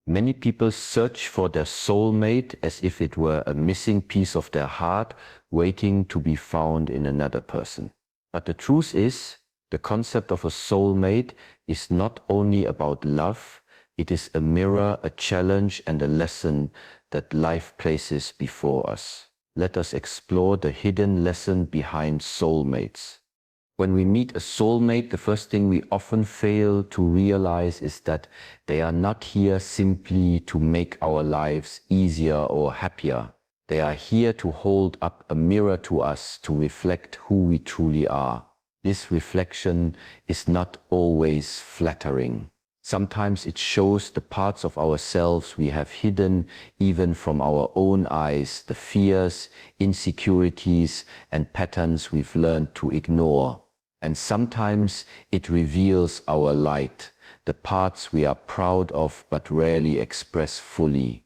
Many people search for their soulmate as if it were a missing piece of their heart waiting to be found in another person. But the truth is, the concept of a soulmate is not only about love, it is a mirror, a challenge, and a lesson that life places before us. Let us explore the hidden lesson behind soulmates. When we meet a soulmate, the first thing we often fail to realize is that they are not here simply to make our lives easier or happier. They are here to hold up a mirror to us to reflect who we truly are. This reflection is not always flattering. Sometimes it shows the parts of ourselves we have hidden even from our own eyes, the fears, insecurities, and patterns we've learned to ignore. And sometimes it reveals our light, the parts we are proud of but rarely express fully.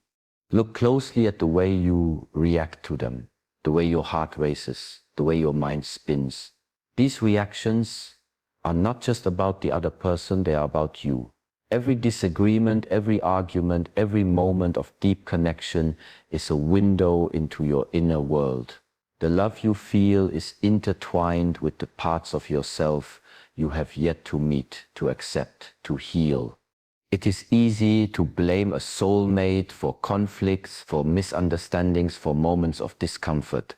Look closely at the way you react to them, the way your heart races, the way your mind spins. These reactions are not just about the other person, they are about you. Every disagreement, every argument, every moment of deep connection is a window into your inner world. The love you feel is intertwined with the parts of yourself you have yet to meet, to accept, to heal. It is easy to blame a soulmate for conflicts, for misunderstandings, for moments of discomfort.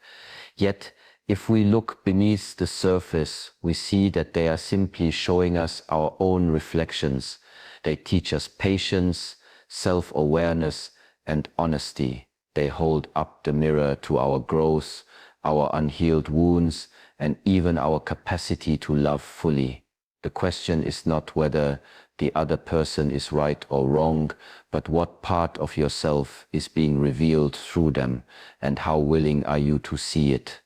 Yet, if we look beneath the surface, we see that they are simply showing us our own reflections. They teach us patience, self-awareness, and honesty. They hold up the mirror to our growth, our unhealed wounds, and even our capacity to love fully. The question is not whether the other person is right or wrong, but what part of yourself is being revealed through them, and how willing are you to see it.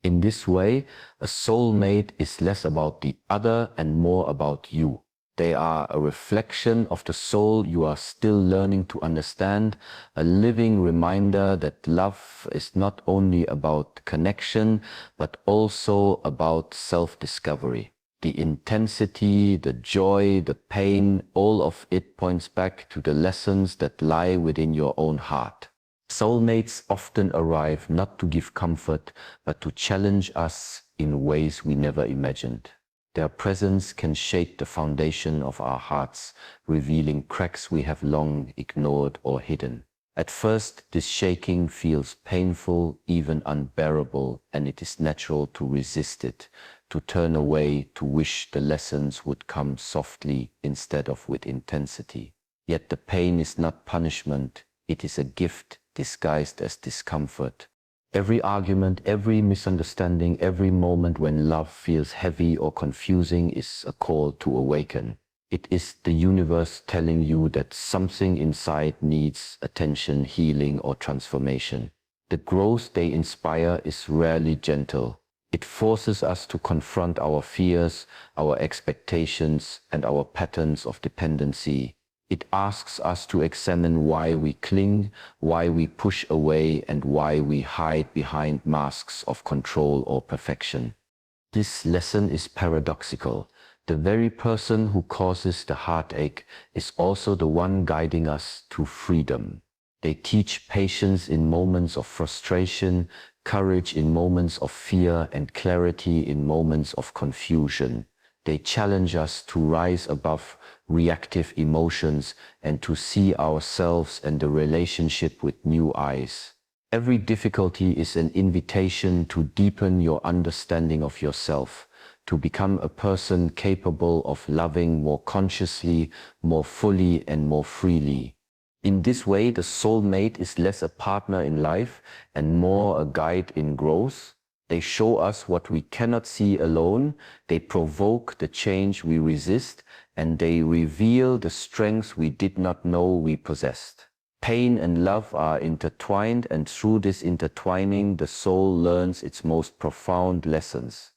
In this way, a soulmate is less about the other and more about you. They are a reflection of the soul you are still learning to understand, a living reminder that love is not only about connection, but also about self-discovery. The intensity, the joy, the pain, all of it points back to the lessons that lie within your own heart. Soulmates often arrive not to give comfort, but to challenge us in ways we never imagined. Their presence can shake the foundation of our hearts, revealing cracks we have long ignored or hidden. At first, this shaking feels painful, even unbearable, and it is natural to resist it, to turn away, to wish the lessons would come softly instead of with intensity. Yet the pain is not punishment, it is a gift disguised as discomfort. Every argument, every misunderstanding, every moment when love feels heavy or confusing is a call to awaken. It is the universe telling you that something inside needs attention, healing, or transformation. The growth they inspire is rarely gentle. It forces us to confront our fears, our expectations, and our patterns of dependency. It asks us to examine why we cling, why we push away, and why we hide behind masks of control or perfection. This lesson is paradoxical. The very person who causes the heartache is also the one guiding us to freedom. They teach patience in moments of frustration, courage in moments of fear, and clarity in moments of confusion. They challenge us to rise above reactive emotions and to see ourselves and the relationship with new eyes. Every difficulty is an invitation to deepen your understanding of yourself, to become a person capable of loving more consciously, more fully, and more freely. In this way, the soulmate is less a partner in life and more a guide in growth. They show us what we cannot see alone, they provoke the change we resist, and they reveal the strengths we did not know we possessed. Pain and love are intertwined, and through this intertwining, the soul learns its most profound lessons.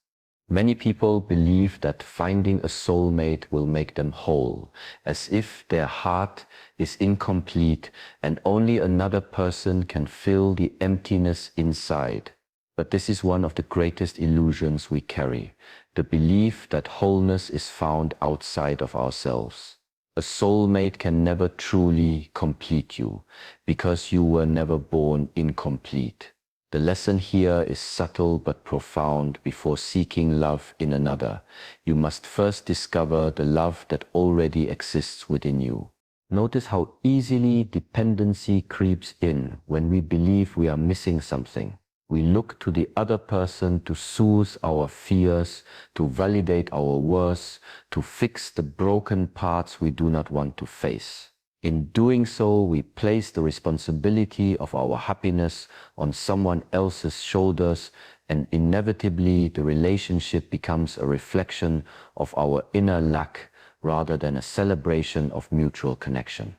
Many people believe that finding a soulmate will make them whole, as if their heart is incomplete and only another person can fill the emptiness inside. But this is one of the greatest illusions we carry, the belief that wholeness is found outside of ourselves. A soulmate can never truly complete you because you were never born incomplete. The lesson here is subtle but profound. Before seeking love in another, you must first discover the love that already exists within you. Notice how easily dependency creeps in when we believe we are missing something. We look to the other person to soothe our fears, to validate our worth, to fix the broken parts we do not want to face. In doing so, we place the responsibility of our happiness on someone else's shoulders, and inevitably the relationship becomes a reflection of our inner lack rather than a celebration of mutual connection.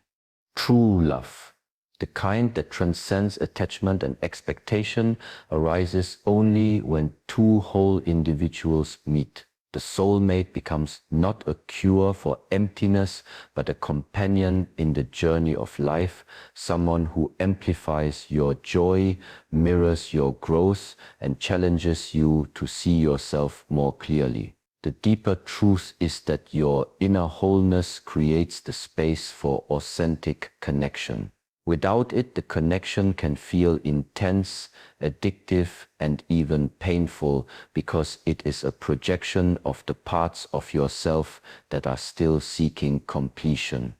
True love, the kind that transcends attachment and expectation, arises only when two whole individuals meet. The soulmate becomes not a cure for emptiness, but a companion in the journey of life, someone who amplifies your joy, mirrors your growth, and challenges you to see yourself more clearly. The deeper truth is that your inner wholeness creates the space for authentic connection. Without it, the connection can feel intense, addictive, and even painful because it is a projection of the parts of yourself that are still seeking completion.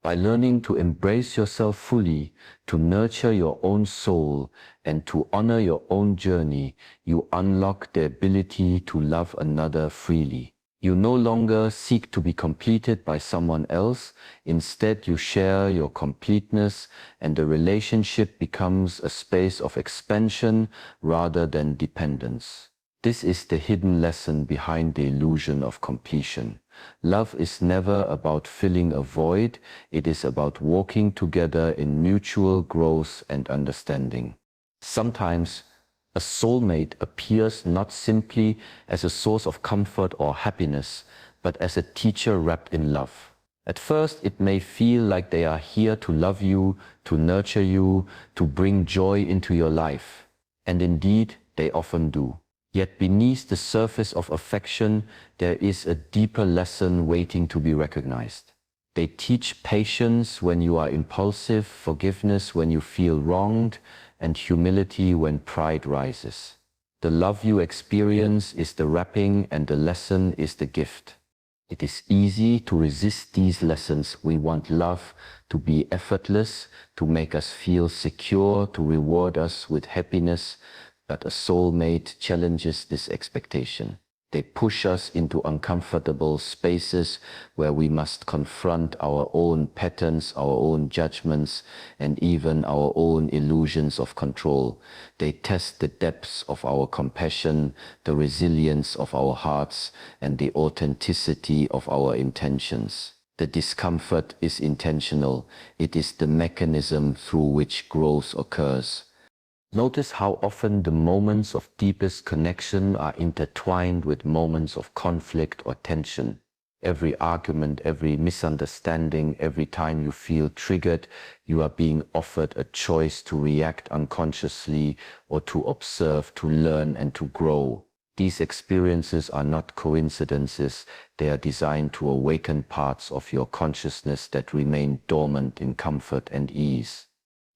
By learning to embrace yourself fully, to nurture your own soul, and to honor your own journey, you unlock the ability to love another freely. You no longer seek to be completed by someone else. Instead, you share your completeness, and the relationship becomes a space of expansion rather than dependence. This is the hidden lesson behind the illusion of completion. Love is never about filling a void. It is about walking together in mutual growth and understanding. Sometimes a soulmate appears not simply as a source of comfort or happiness, but as a teacher wrapped in love. At first, it may feel like they are here to love you, to nurture you, to bring joy into your life. And indeed, they often do. Yet beneath the surface of affection, there is a deeper lesson waiting to be recognized. They teach patience when you are impulsive, forgiveness when you feel wronged, and humility when pride rises. The love you experience is the wrapping, and the lesson is the gift. It is easy to resist these lessons. We want love to be effortless, to make us feel secure, to reward us with happiness. But a soulmate challenges this expectation. They push us into uncomfortable spaces where we must confront our own patterns, our own judgments, and even our own illusions of control. They test the depths of our compassion, the resilience of our hearts, and the authenticity of our intentions. The discomfort is intentional. It is the mechanism through which growth occurs. Notice how often the moments of deepest connection are intertwined with moments of conflict or tension. Every argument, every misunderstanding, every time you feel triggered, you are being offered a choice to react unconsciously or to observe, to learn, and to grow. These experiences are not coincidences. They are designed to awaken parts of your consciousness that remain dormant in comfort and ease.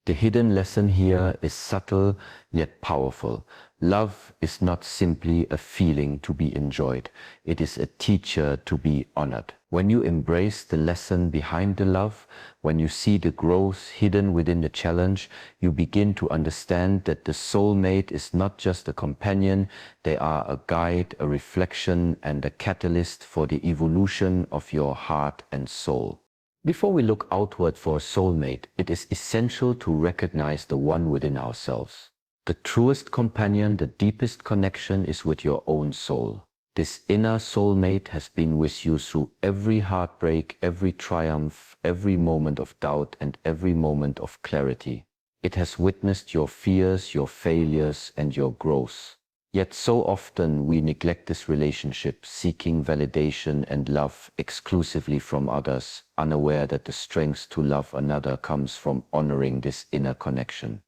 The hidden lesson here is subtle yet powerful. Love is not simply a feeling to be enjoyed. It is a teacher to be honored. When you embrace the lesson behind the love, when you see the growth hidden within the challenge, you begin to understand that the soulmate is not just a companion. They are a guide, a reflection, and a catalyst for the evolution of your heart and soul. Before we look outward for a soulmate, it is essential to recognize the one within ourselves. The truest companion, the deepest connection is with your own soul. This inner soulmate has been with you through every heartbreak, every triumph, every moment of doubt, and every moment of clarity. It has witnessed your fears, your failures, and your growth. Yet so often we neglect this relationship, seeking validation and love exclusively from others, unaware that the strength to love another comes from honoring this inner connection.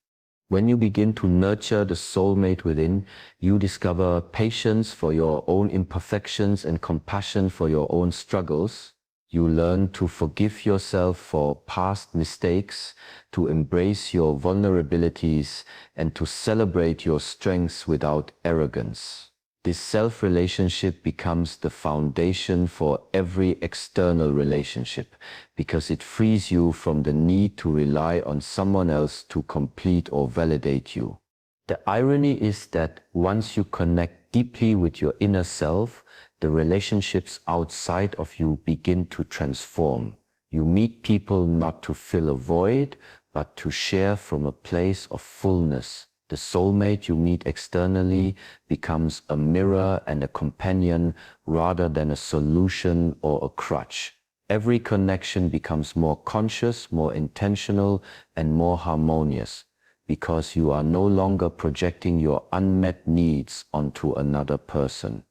When you begin to nurture the soulmate within, you discover patience for your own imperfections and compassion for your own struggles. You learn to forgive yourself for past mistakes, to embrace your vulnerabilities, and to celebrate your strengths without arrogance. This self-relationship becomes the foundation for every external relationship because it frees you from the need to rely on someone else to complete or validate you. The irony is that once you connect deeply with your inner self, the relationships outside of you begin to transform. You meet people not to fill a void, but to share from a place of fullness. The soulmate you meet externally becomes a mirror and a companion rather than a solution or a crutch. Every connection becomes more conscious, more intentional, and more harmonious because you are no longer projecting your unmet needs onto another person.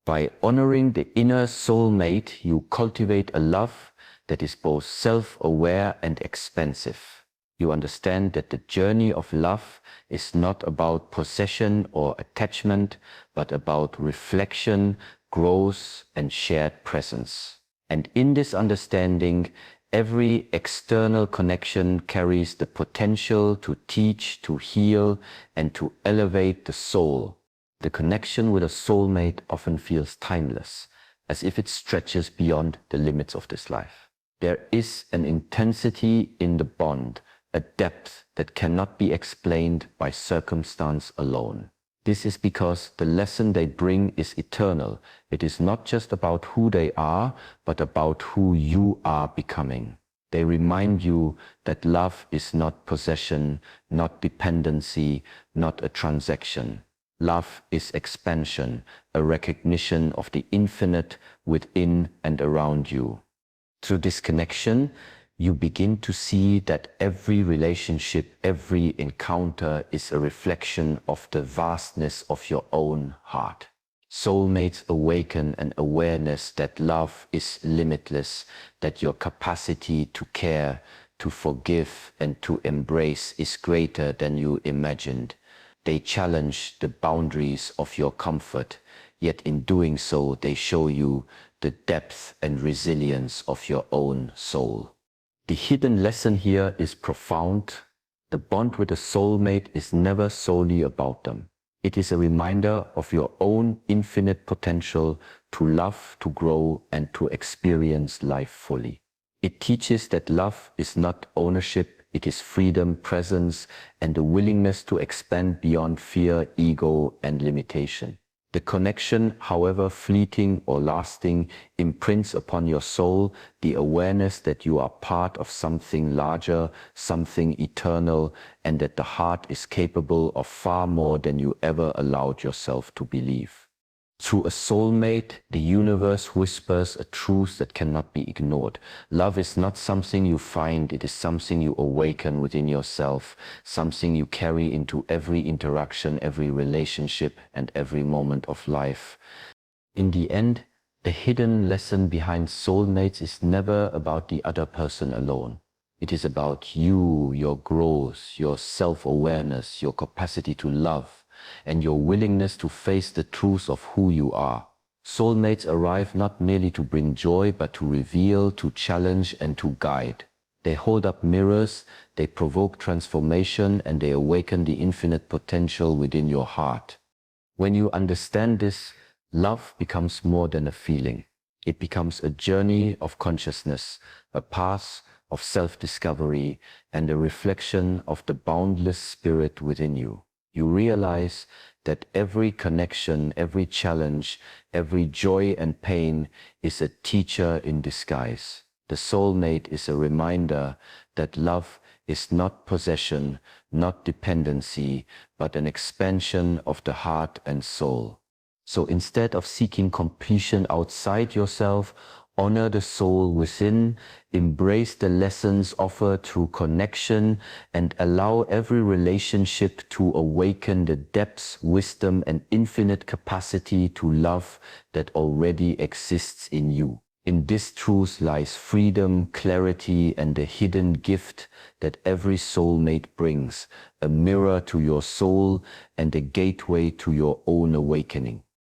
By honoring the inner soulmate, you cultivate a love that is both self-aware and expansive. You understand that the journey of love is not about possession or attachment, but about reflection, growth, and shared presence. And in this understanding, every external connection carries the potential to teach, to heal, and to elevate the soul. The connection with a soulmate often feels timeless, as if it stretches beyond the limits of this life. There is an intensity in the bond, a depth that cannot be explained by circumstance alone. This is because the lesson they bring is eternal. It is not just about who they are, but about who you are becoming. They remind you that love is not possession, not dependency, not a transaction. Love is expansion, a recognition of the infinite within and around you. Through this connection, you begin to see that every relationship, every encounter is a reflection of the vastness of your own heart. Soulmates awaken an awareness that love is limitless, that your capacity to care, to forgive, and to embrace is greater than you imagined. They challenge the boundaries of your comfort, yet in doing so, they show you the depth and resilience of your own soul. The hidden lesson here is profound. The bond with a soulmate is never solely about them. It is a reminder of your own infinite potential to love, to grow, and to experience life fully. It teaches that love is not ownership. It is freedom, presence, and the willingness to expand beyond fear, ego, and limitation. The connection, however fleeting or lasting, imprints upon your soul the awareness that you are part of something larger, something eternal, and that the heart is capable of far more than you ever allowed yourself to believe. Through a soulmate, the universe whispers a truth that cannot be ignored. Love is not something you find, it is something you awaken within yourself, something you carry into every interaction, every relationship, and every moment of life. In the end, the hidden lesson behind soulmates is never about the other person alone. It is about you, your growth, your self-awareness, your capacity to love, and your willingness to face the truth of who you are. Soulmates arrive not merely to bring joy, but to reveal, to challenge, and to guide. They hold up mirrors, they provoke transformation, and they awaken the infinite potential within your heart. When you understand this, love becomes more than a feeling. It becomes a journey of consciousness, a path of self-discovery, and a reflection of the boundless spirit within you. You realize that every connection, every challenge, every joy and pain is a teacher in disguise. The soulmate is a reminder that love is not possession, not dependency, but an expansion of the heart and soul. So instead of seeking completion outside yourself, honor the soul within, embrace the lessons offered through connection, and allow every relationship to awaken the depths, wisdom, and infinite capacity to love that already exists in you. In this truth lies freedom, clarity, and the hidden gift that every soulmate brings, a mirror to your soul and a gateway to your own awakening.